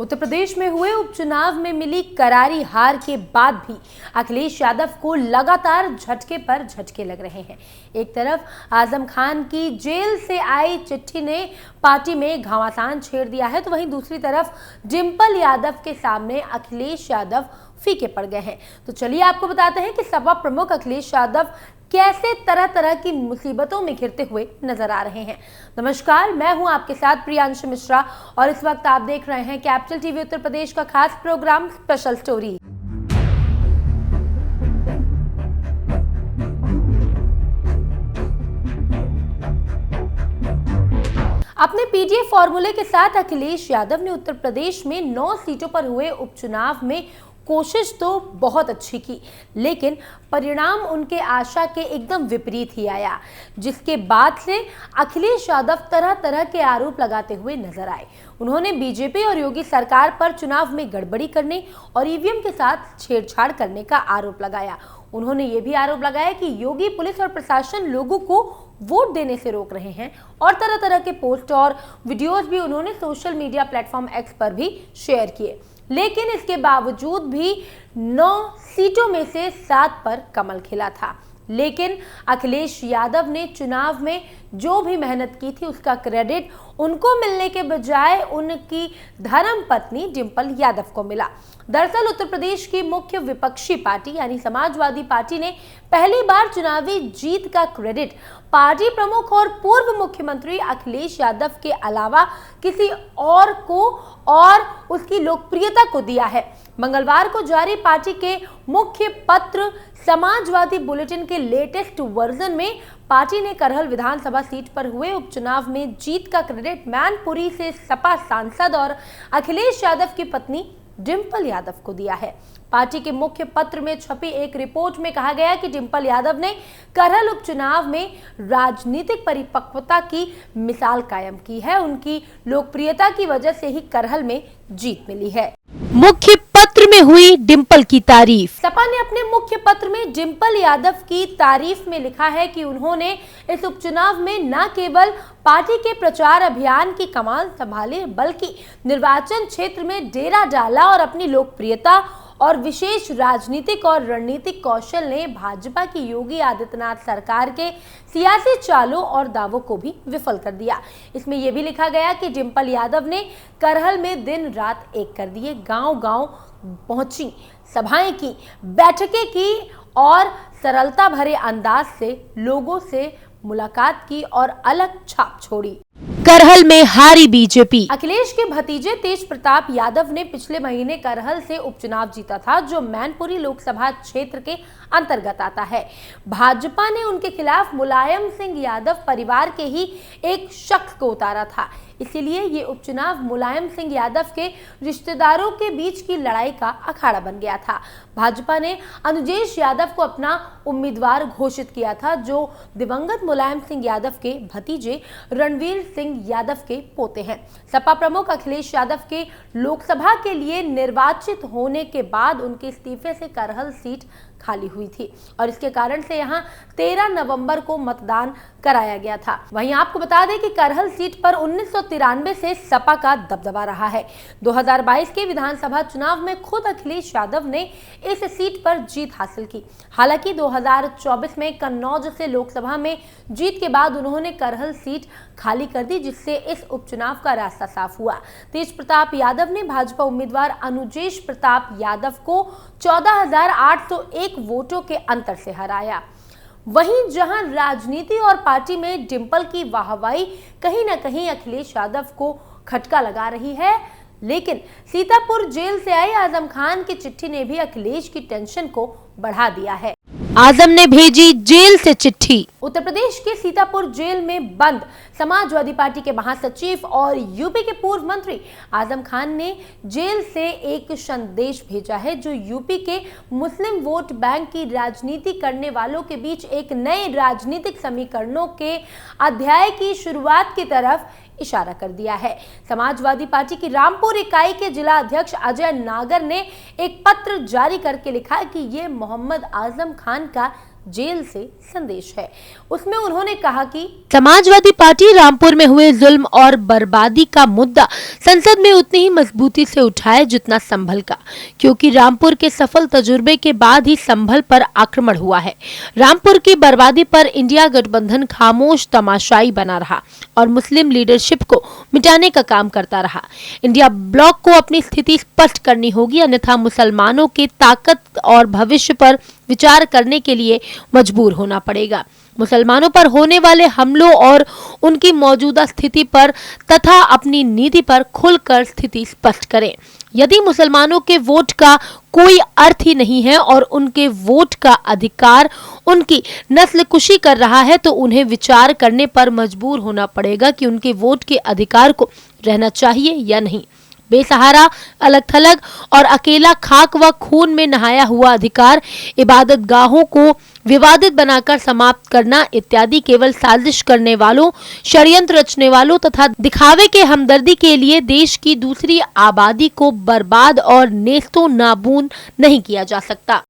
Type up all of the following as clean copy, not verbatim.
उत्तर प्रदेश में हुए उपचुनाव में मिली करारी हार के बाद भी अखिलेश यादव को लगातार झटके पर झटके लग रहे हैं। एक तरफ आजम खान की जेल से आई चिट्ठी ने पार्टी में घमासान छेड़ दिया है, तो वहीं दूसरी तरफ डिंपल यादव के सामने अखिलेश यादव फीके पड़ गए हैं। तो चलिए आपको बताते हैं कि सपा प्रमुख अखिलेश यादव कैसे तरह तरह की मुसीबतों में घिरते हुए नजर आ रहे हैं। नमस्कार, मैं हूं आपके साथ प्रियांशु मिश्रा और इस वक्त आप देख रहे हैं कैपिटल टीवी उत्तर प्रदेश का खास प्रोग्राम स्पेशल स्टोरी। अपने पीडीए फॉर्मूले के साथ अखिलेश यादव ने उत्तर प्रदेश में 9 सीटों पर हुए उपचुनाव में कोशिश तो बहुत अच्छी की, लेकिन परिणाम उनके आशा के एकदम विपरीत ही आया, जिसके बाद से अखिलेश यादव तरह तरह के आरोप लगाते हुए नजर आए। उन्होंने बीजेपी और योगी सरकार पर चुनाव में गड़बड़ी करने और ईवीएम के साथ छेड़छाड़ करने का आरोप लगाया। उन्होंने ये भी आरोप लगाया कि योगी पुलिस और प्रशासन लोगों को वोट देने से रोक रहे हैं और तरह तरह के पोस्ट और वीडियोस भी उन्होंने सोशल मीडिया प्लेटफॉर्म एक्स पर भी शेयर किए। लेकिन इसके बावजूद भी 9 सीटों में से 7 पर कमल खिला था। लेकिन अखिलेश यादव ने चुनाव में जो भी मेहनत की थी उसका क्रेडिट उनको मिलने के बजाय उनकी धर्मपत्नी डिंपल यादव को मिला। दरअसल उत्तर प्रदेश की मुख्य विपक्षी पार्टी यानी समाजवादी पार्टी ने पहली बार चुनावी जीत का क्रेडिट पार्टी प्रमुख और पूर्व मुख्यमंत्री अखिलेश यादव के अलावा किसी और को और उसकी लोकप्रियता को दिया है। मंगलवार को जारी पार्टी के मुख्य पत्र समाजवादी बुलेटिन के लेटेस्ट वर्जन में पार्टी ने करहल विधानसभा सीट पर हुए उपचुनाव में जीत का क्रेडिट मैनपुरी से सपा सांसद और अखिलेश यादव की पत्नी डिंपल यादव को दिया है। पार्टी के मुख्य पत्र में छपी एक रिपोर्ट में कहा गया कि डिंपल यादव ने करहल उपचुनाव में राजनीतिक परिपक्वता की मिसाल कायम की है। उनकी लोकप्रियता की वजह से ही करहल में जीत मिली है। मुख्य पत्र में हुई डिंपल की तारीफ। सपा ने अपने मुख्य पत्र में डिंपल यादव की तारीफ में लिखा है कि उन्होंने इस उपचुनाव में न केवल पार्टी के प्रचार अभियान की कमान संभाली, बल्कि निर्वाचन क्षेत्र में डेरा डाला और अपनी लोकप्रियता और विशेष राजनीतिक और रणनीतिक कौशल ने भाजपा की योगी आदित्यनाथ सरकार के सियासी चालों और दावों को भी विफल कर दिया। इसमें यह भी लिखा गया कि डिंपल यादव ने करहल में दिन रात एक कर दिए, गांव-गांव पहुंची, सभाएं की, बैठकें की और सरलता भरे अंदाज से लोगों से मुलाकात की और अलग छाप छोड़ी। करहल में हारी बीजेपी। अखिलेश के भतीजे तेज प्रताप यादव ने पिछले महीने करहल से उपचुनाव जीता था, जो मैनपुरी लोकसभा क्षेत्र के अंतर्गत आता है। भाजपा ने उनके खिलाफ मुलायम सिंह यादव परिवार के ही एक शख्स को उतारा था, इसीलिए ये उपचुनाव मुलायम सिंह यादव के रिश्तेदारों के बीच की लड़ाई का अखाड़ा बन गया था। भाजपा ने अनुजेश यादव को अपना उम्मीदवार घोषित किया था, जो दिवंगत मुलायम सिंह यादव के भतीजे रणवीर सिंह यादव के पोते हैं। सपा प्रमुख अखिलेश यादव के लोकसभा के लिए निर्वाचित होने के बाद उनके इस्तीफे से करहल सीट खाली हुई थी और इसके कारण से यहां 13 नवंबर को मतदान कराया गया था। वहीं आपको बता दें कि करहल सीट पर 1993 से सपा का दबदबा रहा है। 2022 के विधानसभा चुनाव में खुद अखिलेश यादव ने इस सीट पर जीत हासिल की। हालांकि 2024 में कन्नौज से लोकसभा में जीत के बाद उन्होंने करहल सीट खाली कर दी, जिससे इस उपचुनाव का रास्ता साफ हुआ। तेज प्रताप यादव ने भाजपा उम्मीदवार अनुजेश प्रताप यादव को 14,801 वोटों के अंतर से हराया। वहीं जहां राजनीति और पार्टी में डिंपल की वाहवाही कहीं न कहीं अखिलेश यादव को खटका लगा रही है, लेकिन सीतापुर जेल से आए आजम खान की चिट्ठी ने भी अखिलेश की टेंशन को बढ़ा दिया है। आजम ने भेजी जेल से चिट्ठी। उत्तर प्रदेश के सीतापुर जेल में बंद समाजवादी पार्टी के महासचिव और यूपी के पूर्व मंत्री आजम खान ने जेल से एक संदेश भेजा है, जो यूपी के मुस्लिम वोट बैंक की राजनीति करने वालों के बीच एक नए राजनीतिक समीकरणों के अध्याय की शुरुआत की तरफ इशारा कर दिया है। समाजवादी पार्टी की रामपुर इकाई के जिला अध्यक्ष अजय नागर ने एक पत्र जारी करके लिखा कि ये मोहम्मद आजम खान का जेल से संदेश है। उसमें उन्होंने कहा कि समाजवादी पार्टी रामपुर में हुए जुल्म और बर्बादी का मुद्दा संसद में उतनी ही मजबूती से उठाए जितना संभल का, क्योंकि रामपुर के सफल तजुर्बे के बाद ही संभल पर आक्रमण हुआ है। रामपुर की बर्बादी पर इंडिया गठबंधन खामोश तमाशाई बना रहा और मुस्लिम लीडरशिप को मिटाने का काम करता रहा। इंडिया ब्लॉक को अपनी स्थिति स्पष्ट करनी होगी, अन्यथा मुसलमानों की ताकत और भविष्य पर विचार करने के लिए मजबूर होना पड़ेगा। मुसलमानों पर होने वाले हमलों और उनकी मौजूदा स्थिति पर तथा अपनी नीति पर खुलकर स्थिति स्पष्ट करें। यदि मुसलमानों के वोट का कोई अर्थ ही नहीं है और उनके वोट का अधिकार उनकी नस्लकुशी कर रहा है, तो उन्हें विचार करने पर मजबूर होना पड़ेगा कि उनके वोट के अधिकार को रहना चाहिए या नहीं। बेसहारा, अलग थलग और अकेला खाक व खून में नहाया हुआ अधिकार, इबादत गाहों को विवादित बनाकर समाप्त करना इत्यादि केवल साजिश करने वालों, षड्यंत्र रचने वालों तथा दिखावे के हमदर्दी के लिए देश की दूसरी आबादी को बर्बाद और नेस्तो नाबूद नहीं किया जा सकता।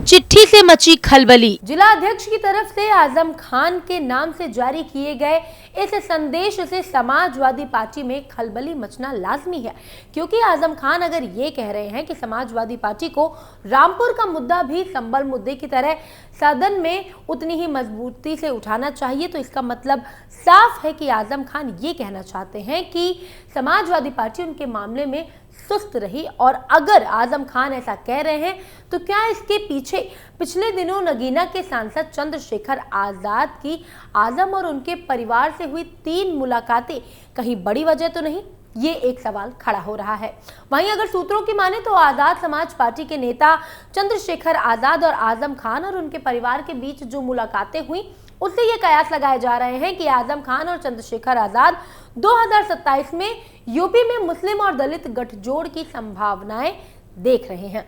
चिट्ठी से मची खलबली। जिला अध्यक्ष की तरफ से आजम खान के नाम से जारी किए गए इस संदेश से समाजवादी पार्टी में खलबली मचना लाजमी है, क्योंकि आजम खान अगर ये कह रहे हैं कि समाजवादी पार्टी को रामपुर का मुद्दा भी संबल मुद्दे की तरह सदन में उतनी ही मजबूती से उठाना चाहिए, तो इसका मतलब साफ है कि आजम खान ये कहना चाहते हैं कि समाजवादी पार्टी उनके मामले में सुस्त रही। और अगर आजम खान ऐसा कह रहे हैं तो क्या इसके पीछे पिछले दिनों नगीना के सांसद चंद्रशेखर आजाद की आजम और उनके परिवार से हुई 3 मुलाकातें कहीं बड़ी वजह तो नहीं? ये एक सवाल खड़ा हो रहा है। वहीं अगर सूत्रों की माने तो आजाद समाज पार्टी के नेता चंद्रशेखर आजाद और आजम खान और उनके परिवार के बीच जो मुलाकातें हुई, उससे ये कयास लगाए जा रहे हैं कि आजम खान और चंद्रशेखर आजाद 2027 में यूपी में मुस्लिम और दलित गठजोड़ की संभावनाएं देख रहे हैं।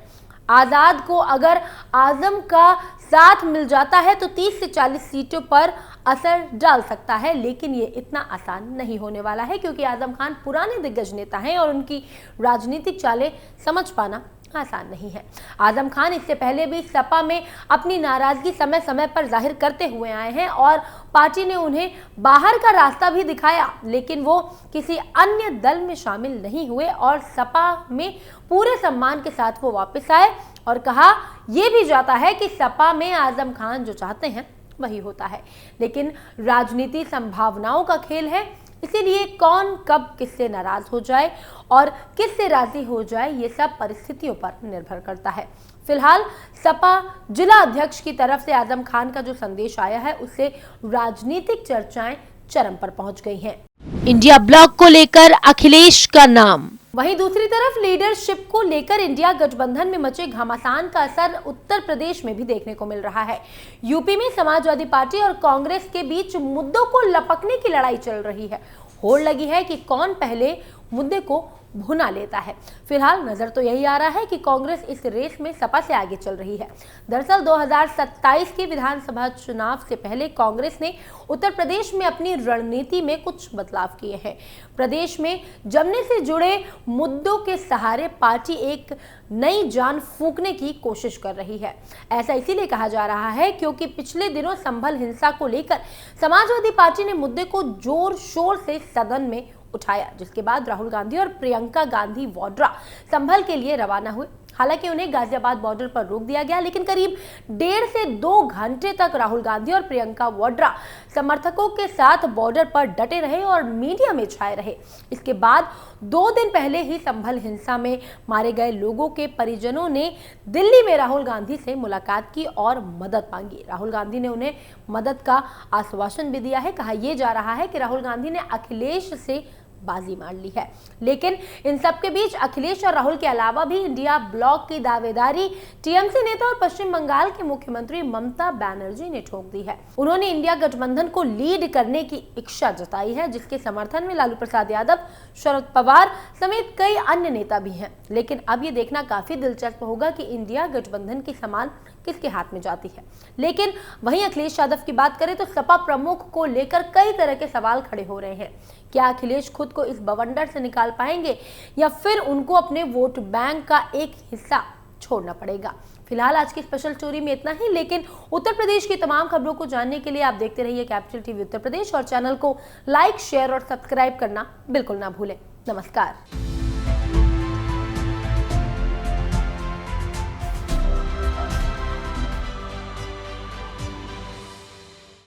आजाद को अगर आजम का साथ मिल जाता है तो 30 से 40 सीटों पर असर डाल सकता है, लेकिन ये इतना आसान नहीं होने वाला है, क्योंकि आजम खान पुराने दिग्गज नेता हैं और उनकी राजनीतिक चालें समझ पाना आसान नहीं है। आजम खान इससे पहले भी सपा में अपनी नाराजगी समय समय पर जाहिर करते हुए आए हैं और पार्टी ने उन्हें बाहर का रास्ता भी दिखाया, लेकिन वो किसी अन्य दल में शामिल नहीं हुए और सपा में पूरे सम्मान के साथ वो वापस आए और कहा यह भी जाता है कि सपा में आजम खान जो चाहते हैं वही होता है। लेकिन राजनीति संभावनाओं का खेल है, इसीलिए कौन कब किससे नाराज हो जाए और किससे राजी हो जाए ये सब परिस्थितियों पर निर्भर करता है। फिलहाल सपा जिला अध्यक्ष की तरफ से आजम खान का जो संदेश आया है, उससे राजनीतिक चर्चाएं चरम पर पहुंच गई हैं। इंडिया ब्लॉक को लेकर अखिलेश का नाम। वहीं दूसरी तरफ लीडरशिप को लेकर इंडिया गठबंधन में मचे घमासान का असर उत्तर प्रदेश में भी देखने को मिल रहा है। यूपी में समाजवादी पार्टी और कांग्रेस के बीच मुद्दों को लपकने की लड़ाई चल रही है। होड़ लगी है कि कौन पहले मुद्दे को भुना लेता है। फिलहाल नजर तो यही आ रहा है कि कांग्रेस इस रेस में सपा से आगे चल रही है। दरअसल 2027 के विधानसभा चुनाव से पहले कांग्रेस ने उत्तर प्रदेश में अपनी रणनीति में कुछ बदलाव किए हैं। प्रदेश में जमने से जुड़े मुद्दों के सहारे पार्टी एक नई जान फूंकने की कोशिश कर रही है। ऐसा इसीलिए कहा जा रहा है क्योंकि पिछले दिनों संभल हिंसा को लेकर समाजवादी पार्टी ने मुद्दे को जोर शोर से सदन में उठाया, जिसके बाद राहुल गांधी और प्रियंका गांधी वाड्रा संभल के लिए रवाना हुए। हालांकि उन्हें गाजियाबाद बॉर्डर पर रोक दिया गया, लेकिन करीब 1.5 से 2 घंटे तक राहुल गांधी और प्रियंका वाड्रा समर्थकों के साथ बॉर्डर पर डटे रहे और मीडिया में छाए रहे। इसके बाद 2 दिन पहले ही संभल हिंसा में मारे गए लोगों के परिजनों ने दिल्ली में राहुल गांधी से मुलाकात की और मदद मांगी। राहुल गांधी ने उन्हें मदद का आश्वासन भी दिया है। कहा यह जा रहा है कि राहुल गांधी ने अखिलेश से बाजी मार ली है, लेकिन इन सब के बीच अखिलेश और राहुल के अलावा भी इंडिया ब्लॉक की दावेदारी टीएमसी नेता और पश्चिम बंगाल के मुख्यमंत्री ममता बनर्जी ने ठोक दी है। उन्होंने इंडिया गठबंधन को लीड करने की इच्छा जताई है, जिसके समर्थन में लालू प्रसाद यादव, शरद पवार समेत कई अन्य नेता भी हैं। लेकिन अब ये देखना काफी दिलचस्प होगा कि इंडिया गठबंधन की सामान किसके हाथ में जाती है। लेकिन वहीं अखिलेश यादव की बात करें तो सपा प्रमुख को लेकर कई तरह के सवाल खड़े हो रहे हैं। क्या अखिलेश खुद को इस बवंडर से निकाल पाएंगे या फिर उनको अपने वोट बैंक का एक हिस्सा छोड़ना पड़ेगा? फिलहाल आज की स्पेशल स्टोरी में इतना ही, लेकिन उत्तर प्रदेश की तमाम खबरों को जानने के लिए आप देखते रहिए कैपिटल टीवी उत्तर प्रदेश और चैनल को लाइक, शेयर और सब्सक्राइब करना बिल्कुल ना भूलें। नमस्कार।